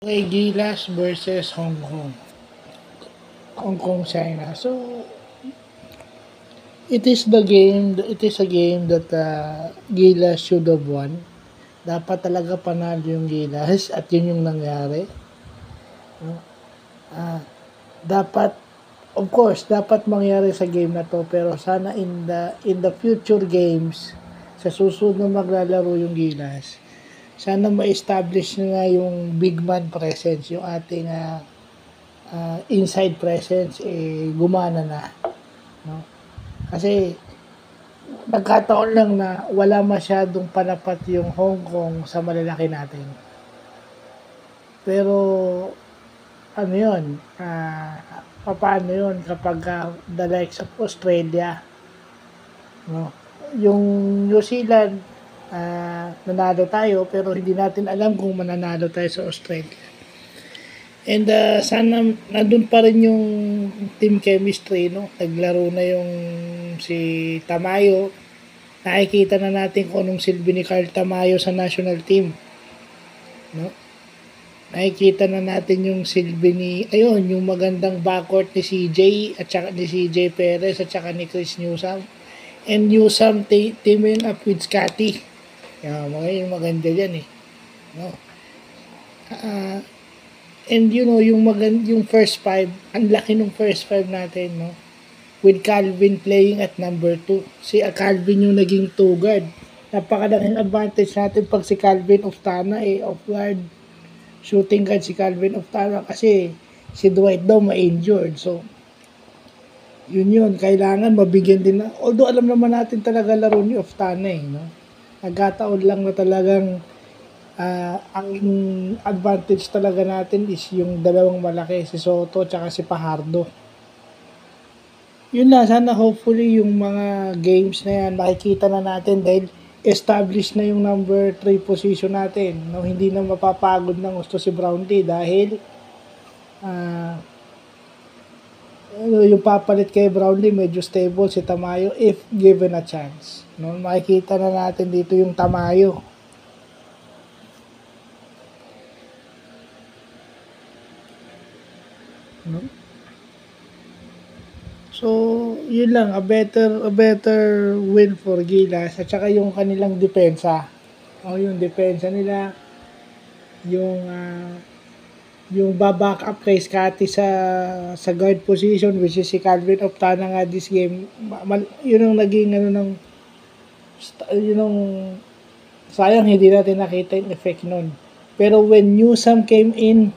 Okay, Gilas versus Hong Kong. Hong Kong, China. So, it is a game that Gilas should have won. Dapat talaga panalo yung Gilas at yun yung nangyari. No? Dapat, of course, dapat mangyari sa game na to, pero sana in the future games, sa susunod na maglalaro yung Gilas, sana ma-establish na yung big man presence, yung ating inside presence, gumana na. No? Kasi nagkataon lang na wala masyadong panapat yung Hong Kong sa malalaki natin. Pero ano yun, paano yun kapag the likes of Australia, no? Yung New Zealand, nanalo tayo pero hindi natin alam kung mananalo tayo sa Australia. And sana nandun pa rin yung team chemistry, no? Naglaro na yung si Tamayo. Nakikita na natin kung anong silbi ni Carl Tamayo sa national team. No? Nakikita na natin yung silbi ni, yung magandang backcourt ni CJ at saka ni CJ Perez at saka ni Chris Newsome. And Newsome teaming up with Scotty. Yung maganda dyan eh. No? And yung first five, ang laki ng first five natin, no? With Calvin playing at number 2. Si Calvin yung naging 2 guard. Napakalaking advantage natin pag si Calvin Oftana off guard. Shooting guard si Calvin Oftana kasi si Dwight daw ma-injured. So, yun. Kailangan mabigyan din na. Although alam naman natin talaga laro ni Oftana no? Nagkataon lang na talagang ang advantage talaga natin is yung dalawang malaki, si Soto at si Pajardo. Yun na, sana hopefully yung mga games na yan, makikita na natin dahil established na yung number 3 position natin. No, hindi na mapapagod ng gusto si Brownlee dahil yung papalit kay Brownlee medyo stable si Tamayo if given a chance. No, makikita na natin dito yung Tamayo. No? So, yun lang, a better win for Gilas at saka yung kanilang depensa. Yung depensa nila, yung baback up kay Scotty sa guard position which is si Calvin Oftana nga this game. Yun ang naging sayang hindi natin nakita yung effect nun. Pero when Newsome came in,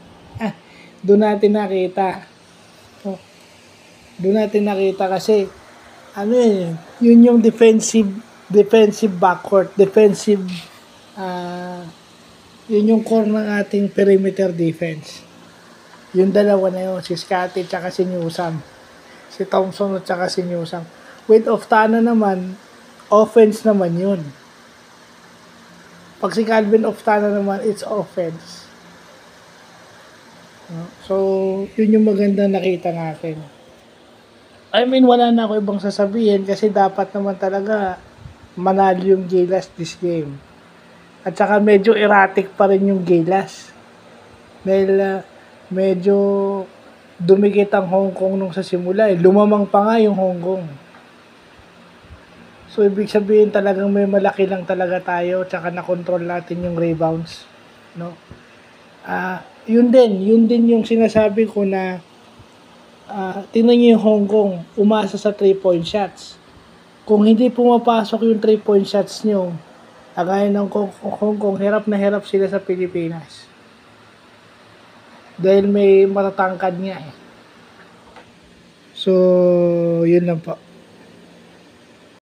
doon natin nakita. Doon natin nakita kasi yun yung defensive backcourt, yun yung core ng ating perimeter defense. Yung dalawa na yun, si Scotty at si Newsome. Si Thompson at si Newsome. With Oftana naman, offense naman yun. Pag si Calvin Oftana naman, it's offense. So, yun yung maganda nakita natin. I mean, wala na ako ibang sasabihin kasi dapat naman talaga manalo yung Gilas this game. At saka medyo erratic pa rin yung Gilas. Dahil medyo dumikit ang Hong Kong nung sa simula. Lumamang pa nga yung Hong Kong. So, ibig sabihin talagang may malaki lang talaga tayo at saka na-control natin yung rebounds. No? Yun din yung sinasabi ko na tingnan nyo yung Hong Kong, umasa sa 3-point shots. Kung hindi pumapasok yung 3-point shots nyo, kagaya ng Hong Kong, hirap na hirap sila sa Pilipinas. Dahil may matatangkad nga So, yun lang po.